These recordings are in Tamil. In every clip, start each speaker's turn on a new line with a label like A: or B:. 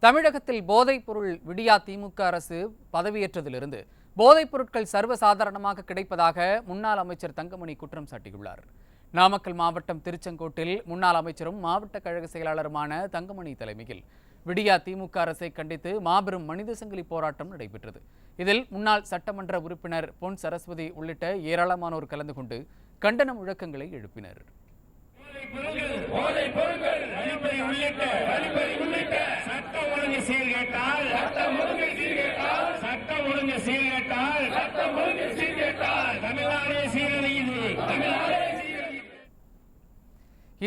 A: தமிழகத்தில் போதைப் பொருள் விடியா திமுக அரசு பதவியேற்றதிலிருந்து போதைப் பொருட்கள் சர்வசாதாரணமாக கிடைப்பதாக முன்னாள் அமைச்சர் தங்கமணி குற்றம் சாட்டியுள்ளார். நாமக்கல் மாவட்டம் திருச்செங்கோட்டில் முன்னாள் அமைச்சரும் மாவட்ட கழக செயலாளருமான தங்கமணி தலைமையில் விடியா திமுக அரசை கண்டித்து மாபெரும் மனித சங்கிலி போராட்டம் நடைபெற்றது. இதில் முன்னாள் சட்டமன்ற உறுப்பினர் பொன் சரஸ்வதி உள்ளிட்ட ஏராளமானோர் கலந்து கொண்டு கண்டன முழக்கங்களை எழுப்பினர்.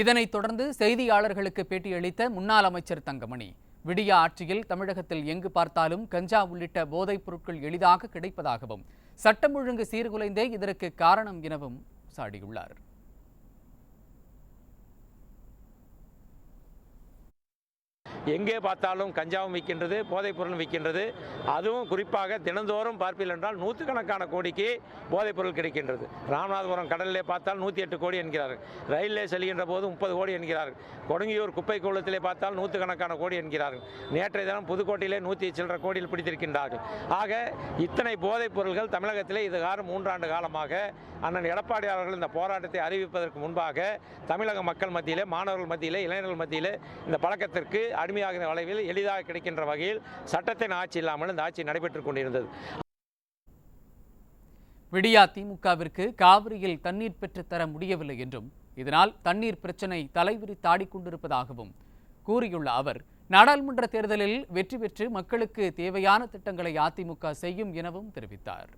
A: இதனைத் தொடர்ந்து செய்தியாளர்களுக்கு பேட்டியளித்த முன்னாள் அமைச்சர் தங்கமணி, விடியா ஆட்சியில் தமிழகத்தில் எங்கு பார்த்தாலும் கஞ்சா உள்ளிட்ட போதைப் பொருட்கள் எளிதாக கிடைப்பதாகவும் சட்டம் ஒழுங்கு சீர்குலைந்தே இதற்கு காரணம் எனவும் சாடியுள்ளார்.
B: எங்கே பார்த்தாலும் கஞ்சாவும் விற்கின்றது, போதைப் பொருளும் விற்கின்றது. அதுவும் குறிப்பாக தினந்தோறும் பார்ப்பீர்கள் என்றால் நூற்றுக்கணக்கான கோடிக்கு போதைப் பொருள் கிடைக்கின்றது. ராமநாதபுரம் கடலிலே பார்த்தால் 108 கோடி என்கிறார்கள். ரயிலே செல்கின்ற போது 30 கோடி என்கிறார்கள். கொடுங்கியூர் குப்பை கூலத்திலே பார்த்தால் நூற்றுக்கணக்கான கோடி என்கிறார்கள். நேற்றைய தினம் புதுக்கோட்டையிலே 100 சில்லற கோடியில் பிடித்திருக்கின்றார்கள். ஆக இத்தனை போதைப் பொருள்கள் தமிழகத்திலே இதுகாரம் 3 ஆண்டு காலமாக அண்ணன் எடப்பாடி அவர்கள் இந்த போராட்டத்தை அறிவிப்பதற்கு முன்பாக தமிழக மக்கள் மத்தியிலே, மாணவர்கள் மத்தியிலே, இளைஞர்கள் மத்தியிலே இந்த பழக்கத்திற்கு அடிமையாகிற அளவில் எளிதாக கிடைக்கின்ற வகையில் சட்டத்தின் ஆட்சி இல்லாமல் இந்த ஆட்சி நடைபெற்றுக் கொண்டிருந்தது.
A: விடியா திமுகவிற்கு காவிரியில் தண்ணீர் பெற்றுத்தர முடியவில்லை என்றும் இதனால் தண்ணீர் பிரச்சினை தலைவிரித்தாடிக் கொண்டிருப்பதாகவும் கூறியுள்ள அவர், நாடாளுமன்ற தேர்தலில் வெற்றி பெற்று மக்களுக்கு தேவையான திட்டங்களை அதிமுக செய்யும் எனவும் தெரிவித்தார்.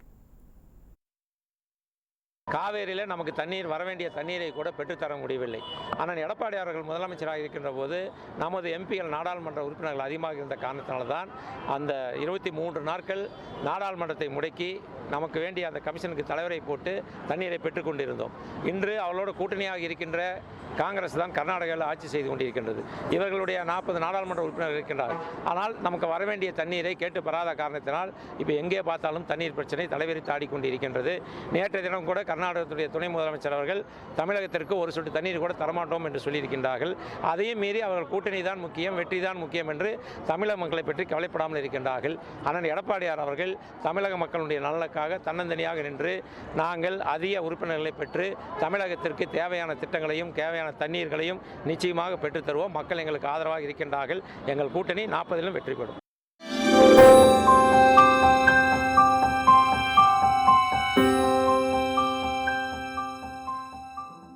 B: காவேரியில் நமக்கு தண்ணீர் வரவேண்டிய தண்ணீரை கூட பெற்றுத்தர முடியவில்லை. ஆனால் எடப்பாடி அவர்கள் முதலமைச்சராக இருக்கின்ற போது நமது எம்பிகள் நாடாளுமன்ற உறுப்பினர்கள் அதிகமாக இருந்த காரணத்தினால்தான் அந்த 23 நாட்கள் நாடாளுமன்றத்தை முடக்கி நமக்கு வேண்டிய அந்த கமிஷனுக்கு தலைவரை போட்டு தண்ணீரை பெற்றுக்கொண்டிருந்தோம். இன்று அவளோட கூட்டணியாக இருக்கின்ற காங்கிரஸ் தான் கர்நாடகாவில் ஆட்சி செய்து கொண்டிருக்கின்றது. இவர்களுடைய 40 நாடாளுமன்ற உறுப்பினர்கள் இருக்கின்றார்கள். ஆனால் நமக்கு வரவேண்டிய தண்ணீரை கேட்டு பெறாத காரணத்தினால் இப்போ எங்கே பார்த்தாலும் தண்ணீர் பிரச்சனை தலைவரித்து ஆடிக்கொண்டிருக்கின்றது. நேற்றைய தினம் கூட கர்நாடகத்துடைய துணை முதலமைச்சர் அவர்கள் தமிழகத்திற்கு ஒரு சொட்டு தண்ணீர் கூட தரமாட்டோம் என்று சொல்லியிருக்கின்றார்கள். அதையும் மீறி அவர்கள் கூட்டணி தான் முக்கியம், வெற்றி தான் முக்கியம் என்று தமிழக மக்களை பற்றி கவலைப்படாமல் இருக்கின்றார்கள். ஆனால் எடப்பாடியார் அவர்கள் தமிழக மக்களுடைய நலனுக்காக தன்னந்தனியாக நின்று நாங்கள் அதிக உறுப்பினர்களை பெற்று தமிழகத்திற்கு தேவையான திட்டங்களையும் தேவையான தண்ணீர்களையும் நிச்சயமாக பெற்றுத் தருவோம். மக்கள் எங்களுக்கு ஆதரவாக இருக்கின்றார்கள். எங்கள் கூட்டணி 40லும் வெற்றி பெறும்.